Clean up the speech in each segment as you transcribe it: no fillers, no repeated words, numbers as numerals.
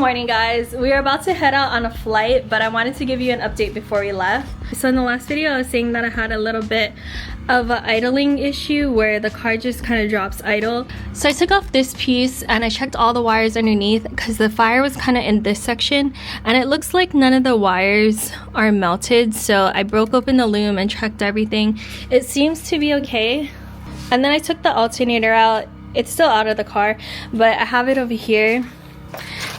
morning, guys. We are about to head out on a flight, but I wanted to give you an update before we left. So in the last video I was saying that I had a little bit of an idling issue where the car just kind of drops idle. So I took off this piece and I checked all the wires underneath because the fire was kind of in this section and it looks like none of the wires are melted. So I broke open the loom and checked everything. It seems to be okay. And then I took the alternator out. It's still out of the car, but I have it over here.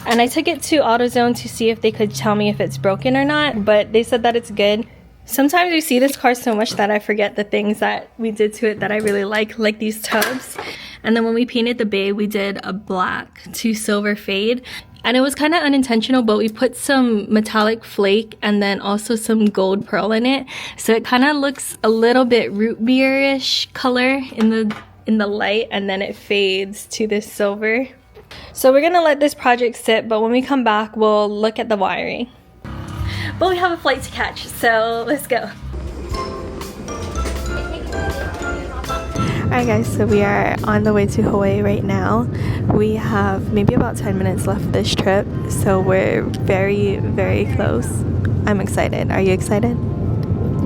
And I took it to AutoZone to see if they could tell me if it's broken or not, but they said that it's good. Sometimes we see this car so much that I forget the things that we did to it that I really like these tubs. And then when we painted the bay, we did a black to silver fade. And it was kind of unintentional, but we put some metallic flake and then also some gold pearl in it. So it kind of looks a little bit root beer-ish color in the light, and then it fades to this silver. So we're gonna let this project sit, but when we come back, we'll look at the wiring. But we have a flight to catch, so let's go. Alright guys, so we are on the way to Hawaii right now. We have maybe about 10 minutes left of this trip, so we're very, very close. I'm excited. Are you excited?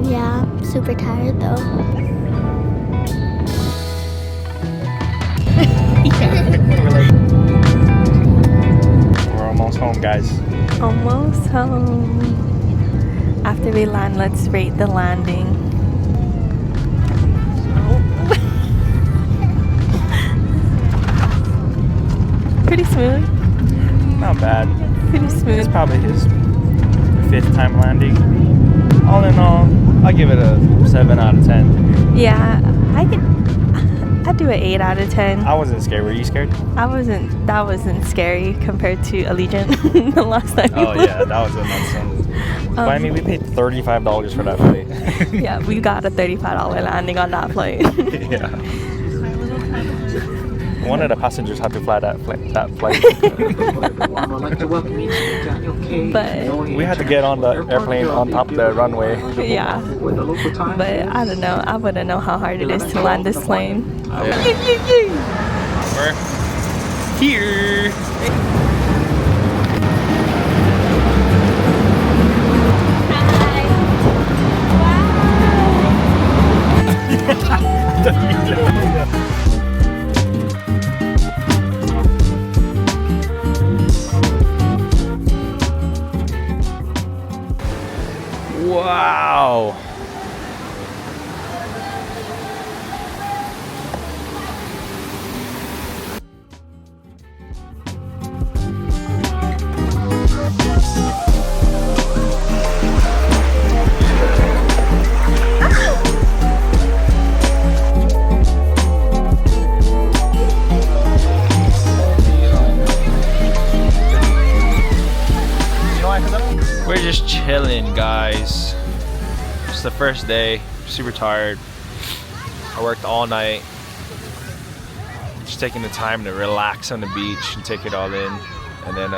Yeah, I'm super tired though. We're almost home, guys. Almost home. After we land, let's rate the landing. Pretty smooth. Not bad. Pretty smooth. It's probably his 5th time landing. All in all, I'll give it a 7 out of 10. Yeah, I'd do an 8 out of 10. I wasn't scared. Were you scared? That wasn't scary compared to Allegiant the last time. Oh yeah, that was a nuts one. But I mean, we paid $35 for that flight. Yeah, we got a $35 landing on that flight. Yeah. One of the passengers had to fly that flight. But We had to get on the airplane on top of the runway. yeah, but I don't know. I wouldn't know how hard it is to land this plane. We're here. Wow. We're just chilling, guys. It's the first day, super tired. I worked all night. Just taking the time to relax on the beach and take it all in. And then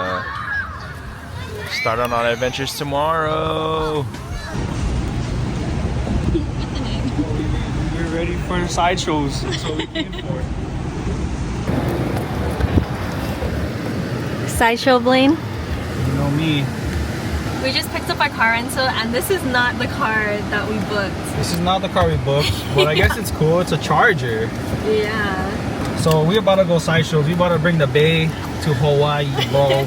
start on our adventures tomorrow. We're ready for the sideshows. That's what we came for. Sideshow Blaine. You know me. We just picked up our car rental, and this is not the car that we booked. This is not the car we booked, but I guess it's cool. It's a Charger. Yeah. So we're about to go sideshows. We about to bring the bay to Hawaii, bro.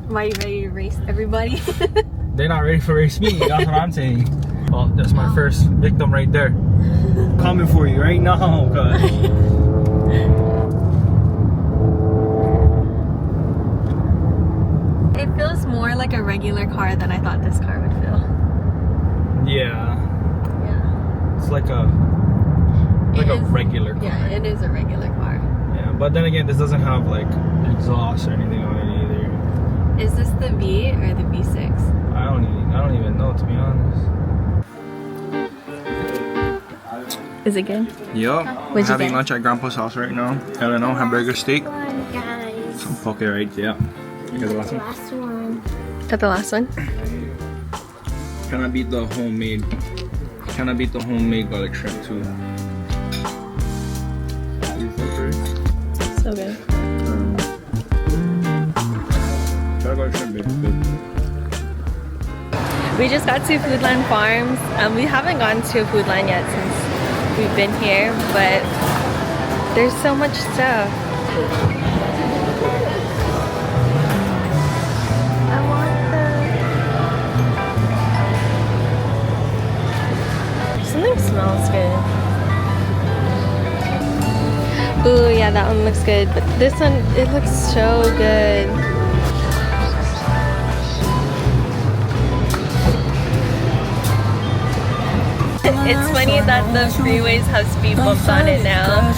Why are you ready to race everybody? They're not ready for race me. That's what I'm saying. Oh, that's my first victim right there. Coming for you right now, guys. It feels more like a regular car than I thought this car would feel. Yeah. Yeah. It's like a regular car. Yeah, it is a regular car. Yeah, but then again, this doesn't have like exhaust or anything on it either. Is this the V or the V6? I don't even know, to be honest. Is it good? Yup. What'd you Having get? lunch at Grandpa's house right now. I don't know, hamburger steak. Guys, Some poke right, yeah. You got the last one? last one. Got the last one? Can I beat the homemade garlic shrimp too? So good. We just got to Foodland Farms. We haven't gone to Foodland yet since we've been here, but there's so much stuff. I want the... Something smells good. Ooh, yeah, that one looks good. But this one, it looks so good. It's funny that the freeways have speed bumps on it now.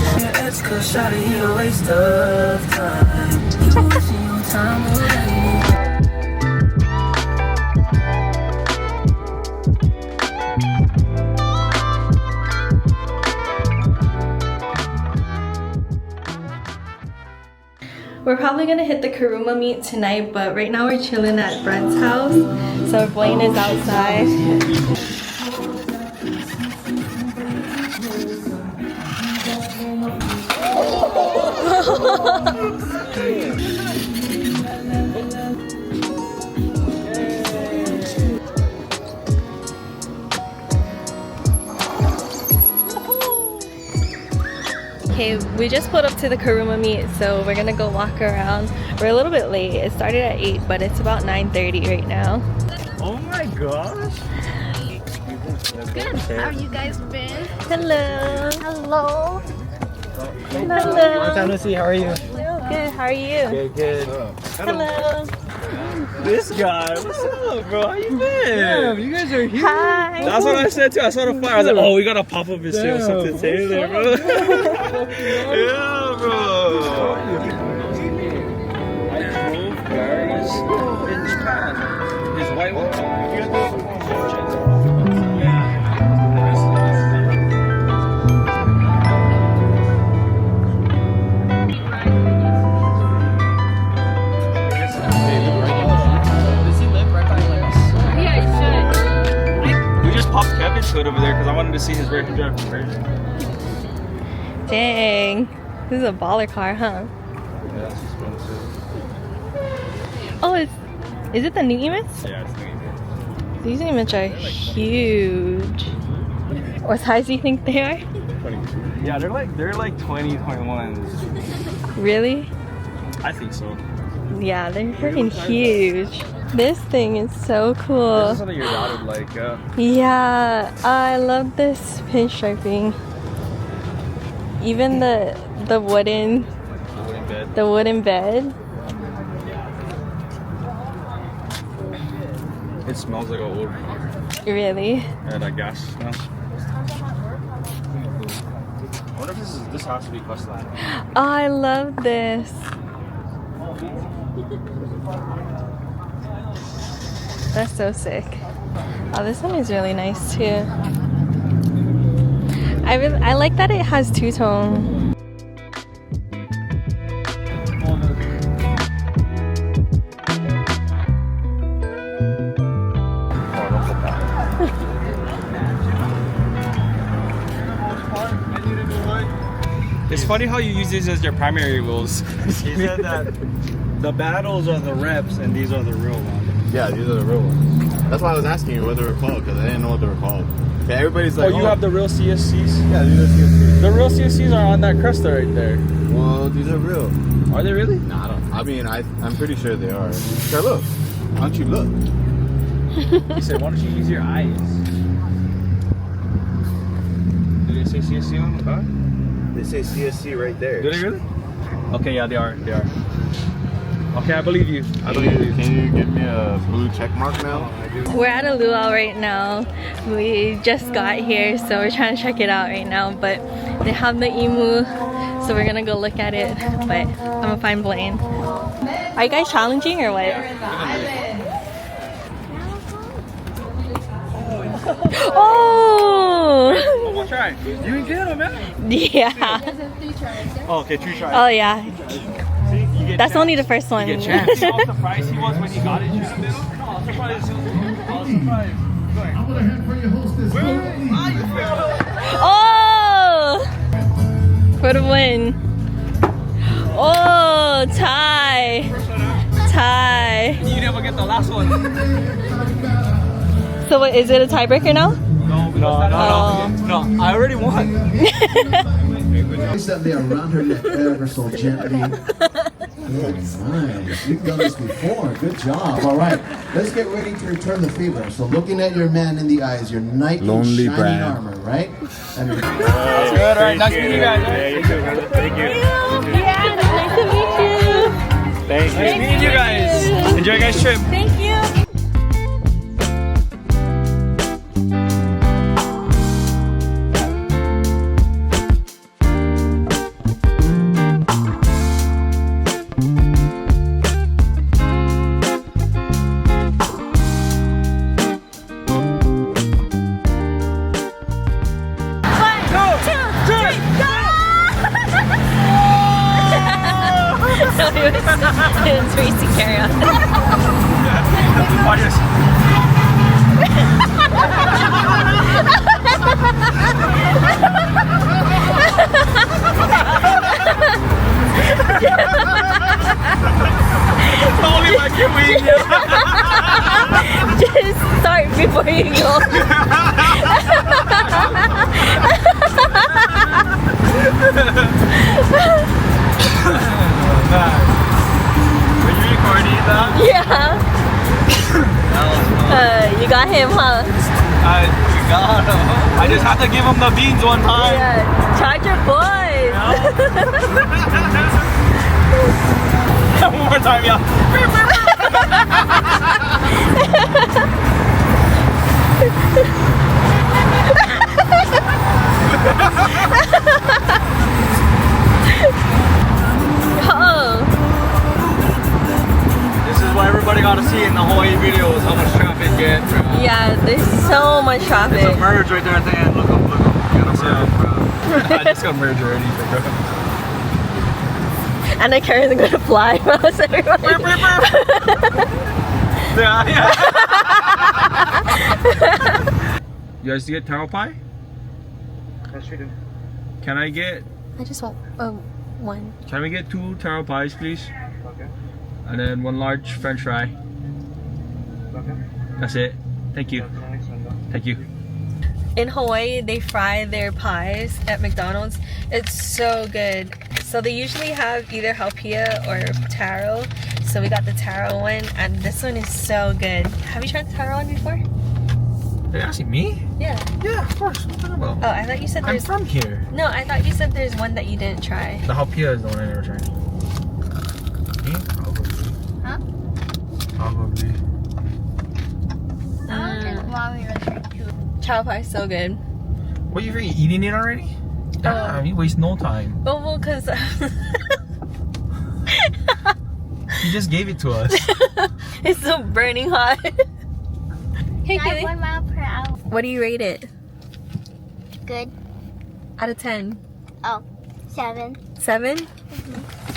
We're probably gonna hit the Karuma meet tonight, but right now we're chilling at Brent's house. So Blaine is outside. Okay, we just pulled up to the Karuma meet, so we're gonna go walk around. We're a little bit late. It started at 8, but it's about 9:30 right now. Oh my gosh. Good. How you guys been? Hello. Hello. Hello. Long time to see. How are you? Good. How are you? Good, good. Hello. This guy, what's up, bro? How you been? Damn, you guys are here. Hi. That's what I said too. I saw the flyer. I was like, oh, we gotta pop up and say something to there, bro. Yeah, bro. His white one. Over there because I wanted to see his right drive conversion. Dang. This is a baller car, huh? Yeah, that's expensive. Oh, is it the new Emits? Yeah, it's new. These Emits are huge. What size do you think they are? 22. Yeah, they're like 20, 21s. Really? I think so. Yeah, they're freaking huge. This thing is so cool. This is something your dad would like, yeah. Yeah, I love this pinstriping. Even the wooden bed. the wooden bed. It smells like an old car. Really? Yeah, that gas smell. I wonder if this has to be custom. Oh, I love this. That's so sick. Oh, this one is really nice too. I like that it has two-tone. It's funny how you use these as your primary wheels. He said that the battles are the reps and these are the real ones. Yeah, these are the real ones. That's why I was asking you what they were called, because I didn't know what they were called. Okay, everybody's like, Oh, you have the real CSCs? Yeah, these are CSCs. The real CSCs are on that Cresta right there. Well, these are real. Are they really? Nah, I don't. I mean, I'm pretty sure they are. Okay, look. Why don't you look? He said, why don't you use your eyes? Did they say CSC on the back? They say CSC right there. Do they really? Okay, yeah, they are. They are. Okay, I believe you. I believe you. Can you give me a blue check mark now? We're at a luau right now. We just got here, so we're trying to check it out right now. But they have the emu, so we're gonna go look at it. But I'm gonna find Blaine. Are you guys challenging or what? Oh! One more try. You can get him, man. Yeah. Oh, okay, 3 tries. Oh yeah. See, you get That's chance. only the first one. You get chance. How surprised he was when he got it in the middle? No, I was surprised. I was surprised. I'm gonna head for your hostess. Oh! For the win. Oh, tie. Tie. You never get the last one. So what, is it a tiebreaker now? No, I already won. Gently around her neck, ever so gently. Good, nice. You've done this before. Good job. All right, let's get ready to return the favor. So, looking at your man in the eyes, your knight in Lonely shining Brad. armor, right? And That's good. All right, nice meeting you guys. Yeah, you too, man. Thank you. Yeah, nice to meet you. Thank you. Nice meeting you guys. Enjoy your guys' trip. Thank you. No, it was racing carry on. Watch this. Only my queen. Just start before you go. Were you recording that? Yeah. You got him, huh? I got him. I just have to give him the beans one time. Yeah. Charger boys. One more time, yeah. Oh. This is what everybody got to see in the Hawaii videos, how much traffic gets. Yeah, there's so much traffic. There's a merge right there at the end. Look up, look up. You got a merge, bro. I just got merged already. And the Karen's gonna fly past everybody. Yeah. You guys get taro pie? Can I get? I just want one. Can we get 2 taro pies, please? Okay. And then 1 large French fry. Okay. That's it. Thank you. Thank you. In Hawaii, they fry their pies at McDonald's. It's so good. So they usually have either halpia or taro. So we got the taro one, and this one is so good. Have you tried the taro one before? Are you asking me? Yeah. Yeah, of course. What are you talking about? Oh, I thought you said I'm there's. from here. No, I thought you said there's one that you didn't try. The halpia is the one I never tried. Me? Probably. Huh? Probably. Chow pie is so good. What, you eating it already? Damn, you waste no time. Oh, well, cause You just gave it to us. it's so burning hot. Hey, Drive Kaylee. 1 mile per hour. What do you rate it? Good. Out of 10? Oh, 7. 7?